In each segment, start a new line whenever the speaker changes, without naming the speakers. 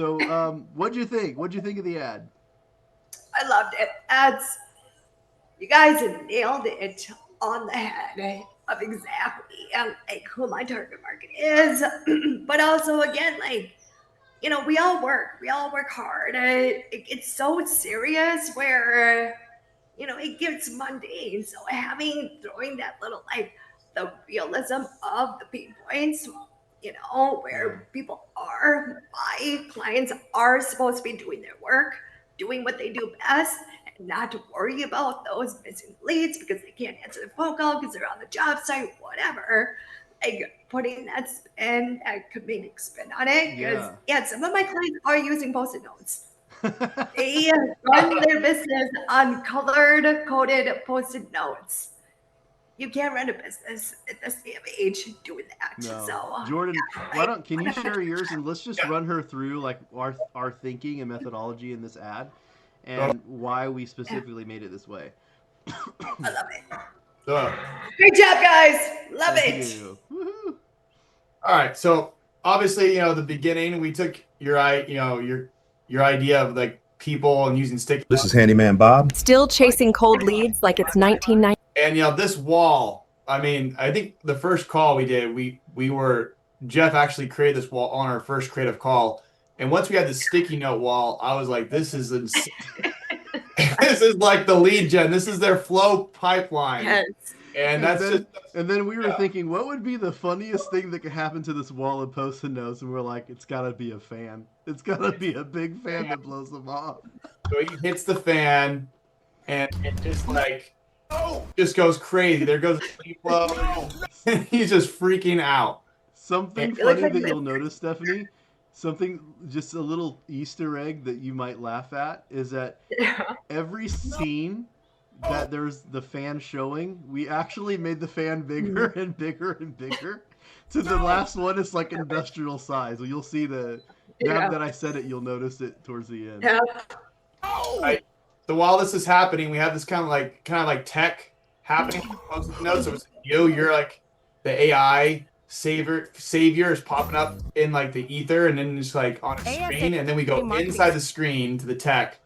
So, what'd you think? What'd you think of the ad?
I loved it. That's you guys have nailed it on the head of exactly like who my target market is. But also again, like we all work hard. It's so serious where it gets mundane. So having throwing that little like the realism of the pain points,
Yeah.
where people are, my clients are supposed to be doing their work, doing what they do best, and not to worry about those missing leads because they can't answer the phone call because they're on the job site, whatever. Like putting that spin, that comedic spin on it, because
Yeah.
yeah, some of my clients are using post-it notes. They run their business on colored coded post-it notes. You can't run a business at this day of age doing that. So
No, Jordan,
yeah,
why
like
don't can you share yours and let's just run her through like our thinking and methodology in this ad,
So,
and why we specifically made it this way.
I love it.
so,
Great job, guys. Love
Thank
it.
you. Woohoo.
all right. So obviously, the beginning we took your idea of like people and using sticky
This is
notes.
Handyman Bob.
Still chasing cold leads like it's 1990.
And this wall. I mean, I think the first call we did, we were Jeff actually created this wall on our first creative call. And once we had the sticky note wall, I was like, this is insane. This is like the lead gen. This is their flow pipeline.
Yes.
And
And
that's
then,
just
and then we were
yeah.
thinking, what would be the funniest thing that could happen to this wall of post-it notes? And we're like, it's got to be a fan. It's got to be a big fan that blows them off.
So he hits the fan and it just like just goes crazy. There goes the lead flow. He's just freaking out.
Something
It looks
funny
like
that you'll notice, Stephanie, something just a little Easter egg that you might laugh at is that every scene that there's the fan showing, we actually made the fan bigger and bigger and bigger. To the last one, it's like industrial size. Well, you'll see now
Yeah.
that I said it, you'll notice it towards the end.
Yeah.
Right. So while this is happening, we have this kind of like tech happening. Post-it notes. So it's you're like the AI savior is popping up in like the ether, and then just like on a screen, and then we go inside the screen to the tech,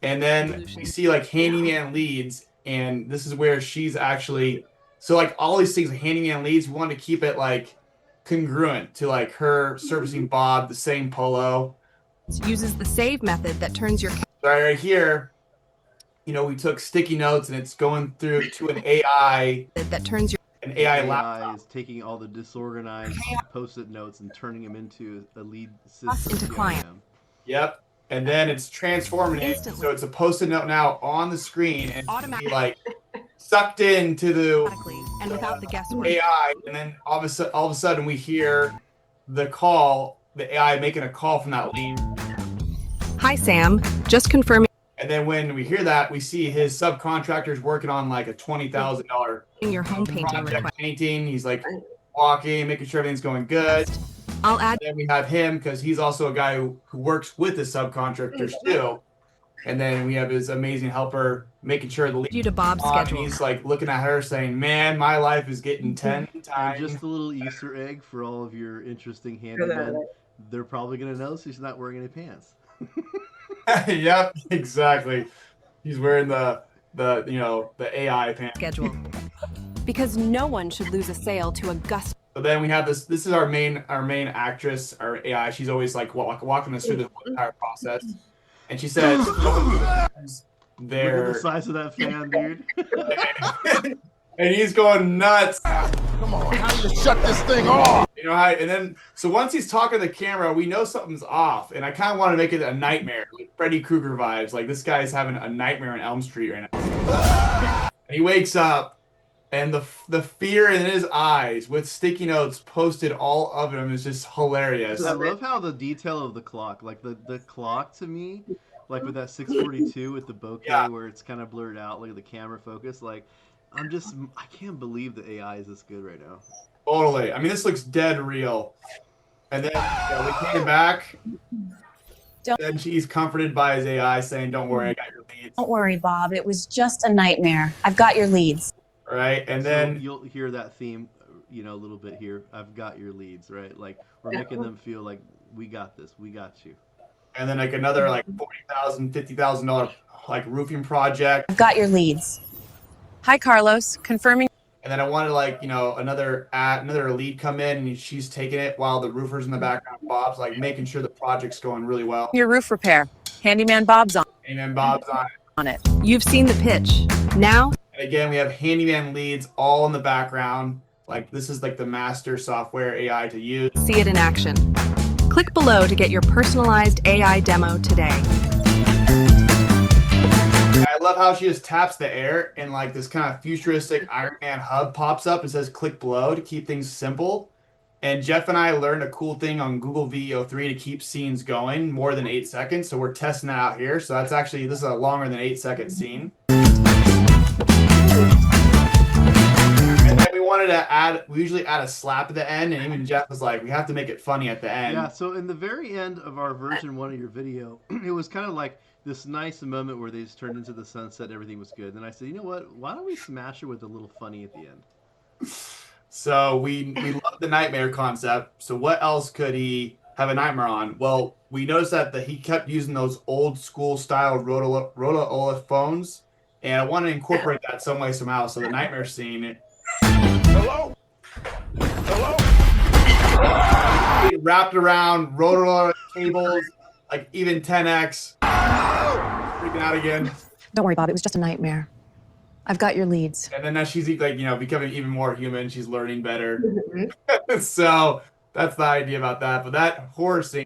and then we see like handyman leads, and this is where she's actually so like all these things, handyman leads. We want to keep it like congruent to like her servicing Bob, the same polo.
Uses the save method that turns your
So right here, we took sticky notes and it's going through to an AI an
The
AI
AI
laptop.
is taking all the disorganized post-it notes and turning them into a lead
Us
system.
into client.
CRM.
Yep. And then it's transforming it.
Instantly.
So it's a post-it note now on the screen and
Automatic-
be like sucked into the
automatically and without the guesswork.
AI. And then all of a sudden we hear the AI making a call from that lead.
Hi, Sam. Just confirming
And then when we hear that, we see his subcontractors working on like a $20,000
your home painting
project
request.
painting. He's like walking, making sure everything's going good.
I'll add
Then we have him because he's also a guy who works with the subcontractors too. And then we have his amazing helper making sure the lead
you to Bob's
on, and
schedule.
he's like looking at her saying, man, my life is getting 10
And
times.
just a little Easter egg for all of your interesting handymen. They're probably going to notice he's not wearing any pants.
Yep, exactly. He's wearing the AI pants.
schedule. Because no one should lose a sale to a gust.
So then we have this is our main actress, our AI. She's always like walking us through the entire process. And she says
Look at
they're
the size of that fan, dude.
and he's going nuts.
Come on, time to shut this thing off.
And then so once he's talking to the camera, we know something's off, and I kind of want to make it a nightmare, like Freddy Krueger vibes. Like this guy's having a nightmare on Elm Street right now. And he wakes up, and the fear in his eyes with sticky notes posted all of them is just hilarious.
I love how the detail of the clock, like the clock to me, like with that 642 with the bokeh
Yeah.
where it's kind of blurred out, like the camera focus, like I can't believe the AI is this good right now.
Totally. I mean, this looks dead real. And then we came back. Then she's comforted by his AI saying, don't worry, I got your leads.
Don't worry, Bob. It was just a nightmare. I've got your leads.
Right? And
So
then
you'll hear that theme, a little bit here. I've got your leads, right? Like we're making them feel like we got this, we got you.
and then like another like $40,000, $50,000 like roofing project.
I've got your leads. Hi, Carlos. Confirming
And then I wanted like, you know, another lead come in and she's taking it while the roofer's in the background. Bob's like making sure the project's going really well.
your roof repair. Handyman Bob's
And then Bob's on it.
You've seen the pitch. Now,
And again, we have handyman leads all in the background. Like this is like the master software AI to use.
see it in action. Click below to get your personalized AI demo today.
I love how she just taps the air and like this kind of futuristic Iron Man hub pops up and says click below to keep things simple. And Jeff and I learned a cool thing on Google VEO3 to keep scenes going more than 8 seconds. So we're testing that out here. So that's actually, this is a longer than 8-second scene. And then we wanted to we usually add a slap at the end. And even Jeff was like, we have to make it funny at the end.
Yeah, so in the very end of our version 1 of your video, it was kind of like this nice moment where they just turned into the sunset and everything was good. And I said, you know what? Why don't we smash it with a little funny at the end?
So we love the nightmare concept. So what else could he have a nightmare on? Well, we noticed that he kept using those old school style Rotola phones. And I want to incorporate that some way, somehow. So the nightmare scene. Hello? Hello? Wrapped around Rotola cables, like even 10x. Freaking out again.
Don't worry, Bob. It was just a nightmare. I've got your leads.
And then now she's like, you know, becoming even more human. She's learning better. So that's the idea about that. But that horror scene,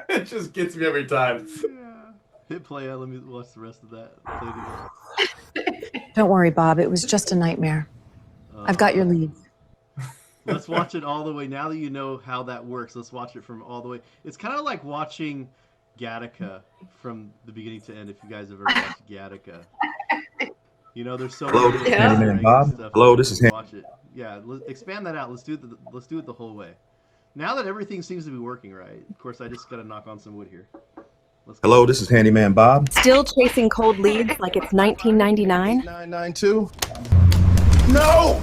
it just gets me every time.
Yeah. Hit play. Let me watch the rest of that. Play it again.
Don't worry, Bob. It was just a nightmare. I've got your leads.
Let's watch it all the way. Now that you know how that works, let's watch it from all the way. It's kind of like watching Gattaca from the beginning to end, if you guys have ever watched Gattaca. You know, there's so
Hello,
many
this is Handyman Bob.
stuff.
Hello, this is
Watch it. Yeah, expand that out. Let's do it the whole way. Now that everything seems to be working right. Of course, I just got to knock on some wood here.
Hello, this is Handyman Bob.
Still chasing cold leads like it's 1999?
992. No!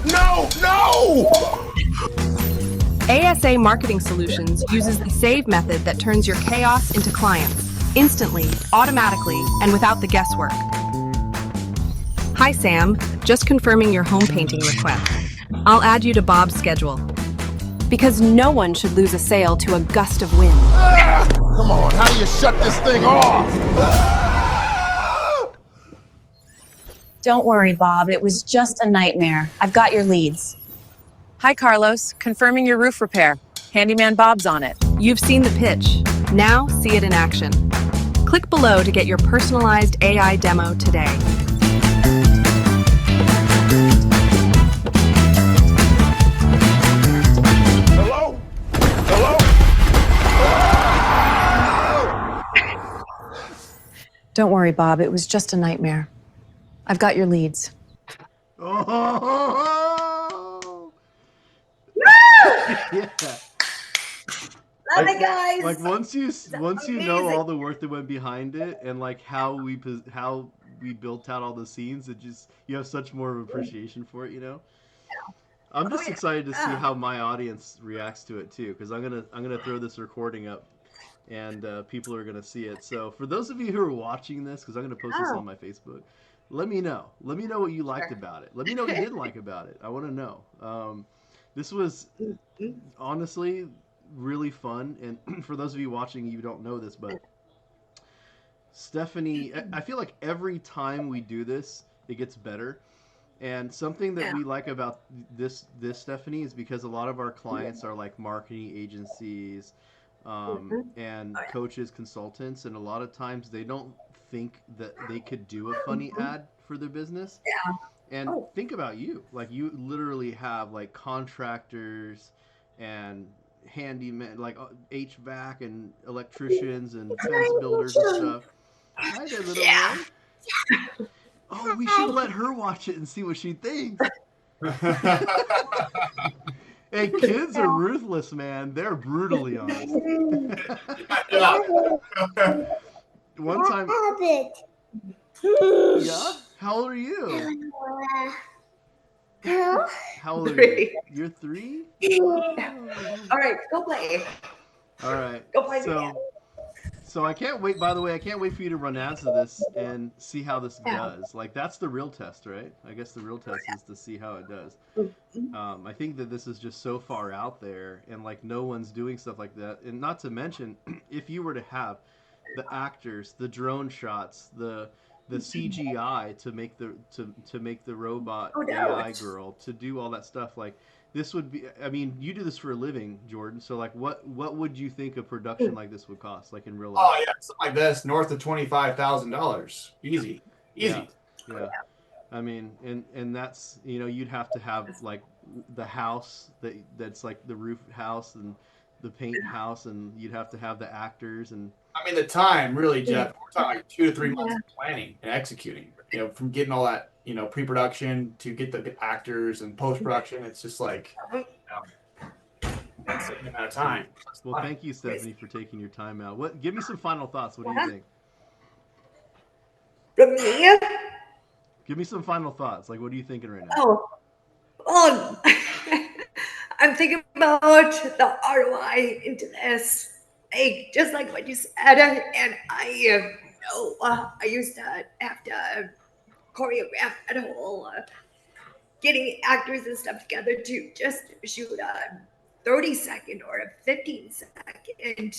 ASA Marketing Solutions uses the save method that turns your chaos into clients, instantly, automatically, and without the guesswork. Hi Sam, just confirming your home painting request. I'll add you to Bob's schedule. Because no one should lose a sale to a gust of wind.
Come on, how do you shut this thing off?
Don't worry, Bob. It was just a nightmare. I've got your leads. Hi, Carlos. Confirming your roof repair. Handyman Bob's on it.
You've seen the pitch. Now see it in action. Click below to get your personalized AI demo today.
Hello?
Don't worry, Bob. It was just a nightmare. I've got your leads.
Oh! Yeah.
Love it, guys.
Like once you know
amazing.
all the work that went behind it and like how we built out all the scenes, it just you have such more of appreciation for it, you know. I'm just excited to see how my audience reacts to it too, because I'm gonna throw this recording up, and people are gonna see it. So for those of you who are watching this, because I'm gonna post this on my Facebook, let me know. Let me know what you liked about it. Let me know what you didn't like about it. I want to know. This was honestly really fun, and for those of you watching, you don't know this, but Stefanie, I feel like every time we do this, it gets better. And something that we like about this Stefanie is because a lot of our clients are like marketing agencies and coaches, consultants, and a lot of times they don't think that they could do a funny ad for their business. And think about you. Like you literally have like contractors and handyman, like HVAC and electricians and fence builders and stuff. Hi there, little one. Oh, we should let her watch it and see what she thinks. Hey, kids are ruthless, man. They're brutally honest. One time. Yeah? How old are you? How old are you? You're 3?
All right, go play.
All right.
Go find your dad.
So I can't wait. By the way, I can't wait for you to run ads of this and see how this
Yeah.
does. Like that's the real test, right? I guess the real test is to see how it does. I think that this is just so far out there, and like no one's doing stuff like that. And not to mention, if you were to have the actors, the drone shots, the CGI to make to make the robot
Oh, no.
AI girl to do all that stuff, like this would be. I mean, you do this for a living, Jordan. So like, what would you think a production like this would cost, like in real life?
Oh yeah, something like this, north of $25,000, easy.
Yeah. Yeah. I mean, and that's, you know, you'd have to have like the house that's like the roof house and the paint house, and you'd have to have the actors and
I mean, the time really, Jeff. We're talking like 2 to 3 months of planning and executing. You know, from getting all that, you know, pre-production to get the actors and post-production. It's just like, that's an amount of time.
well, thank you, Stephanie, for taking your time out. What? Give me some final thoughts. What do you think?
From me?
Give me some final thoughts. Like, what are you thinking right now?
Oh, well, I'm thinking about the ROI into this. Like, just like what you said, and I know I used to have to choreograph that whole getting actors and stuff together to just shoot a 30-second or a 15-second,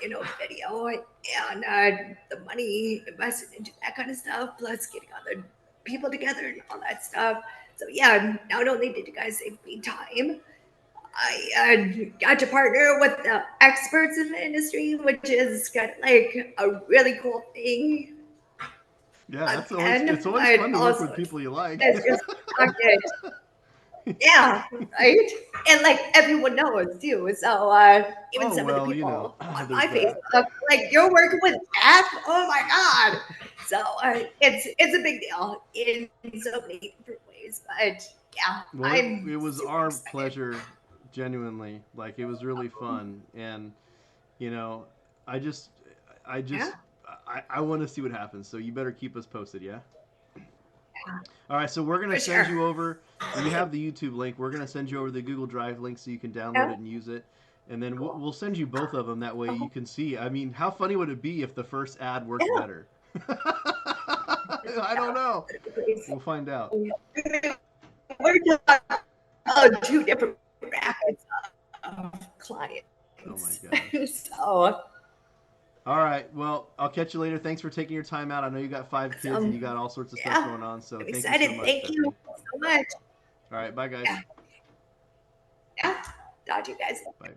you know, video, and the money invested into that kind of stuff, plus getting other people together and all that stuff. So yeah, not only did you guys save me time, I got to partner with the experts in the industry, which is kind of like a really cool thing.
Yeah, that's always
Again,
it's always fun to work
also
with people you like.
it's just pocket. Yeah, right. And like everyone knows too. So even
Oh,
some of
well,
the
you
people
know,
on
there's
my
that.
Facebook, like you're working with F. Oh my god. So it's a big deal in so many different ways. But yeah,
Well,
I'm
it was
super
our
excited.
pleasure, genuinely. Like it was really fun, and you know, I just, I just,
Yeah.
I want to see what happens. So you better keep us posted, yeah. All right, so we're gonna
For
send
sure.
you over. We have the YouTube link. We're gonna send you over the Google Drive link so you can download
Yeah.
it and use it. And then we'll send you both of them. That way you
Oh,
can see. I mean, how funny would it be if the first ad worked
yeah.
better? I don't know. We'll find out.
We're just about two different brackets of clients.
Oh my gosh.
So
All right. Well, I'll catch you later. Thanks for taking your time out. I know you got 5 kids and you got all sorts of stuff
yeah,
going on. So
I'm
thank you so
excited.
much,
Thank you
Stephanie.
so much.
All right. Bye, guys.
Yeah. Yeah. Talk to you guys.
Bye.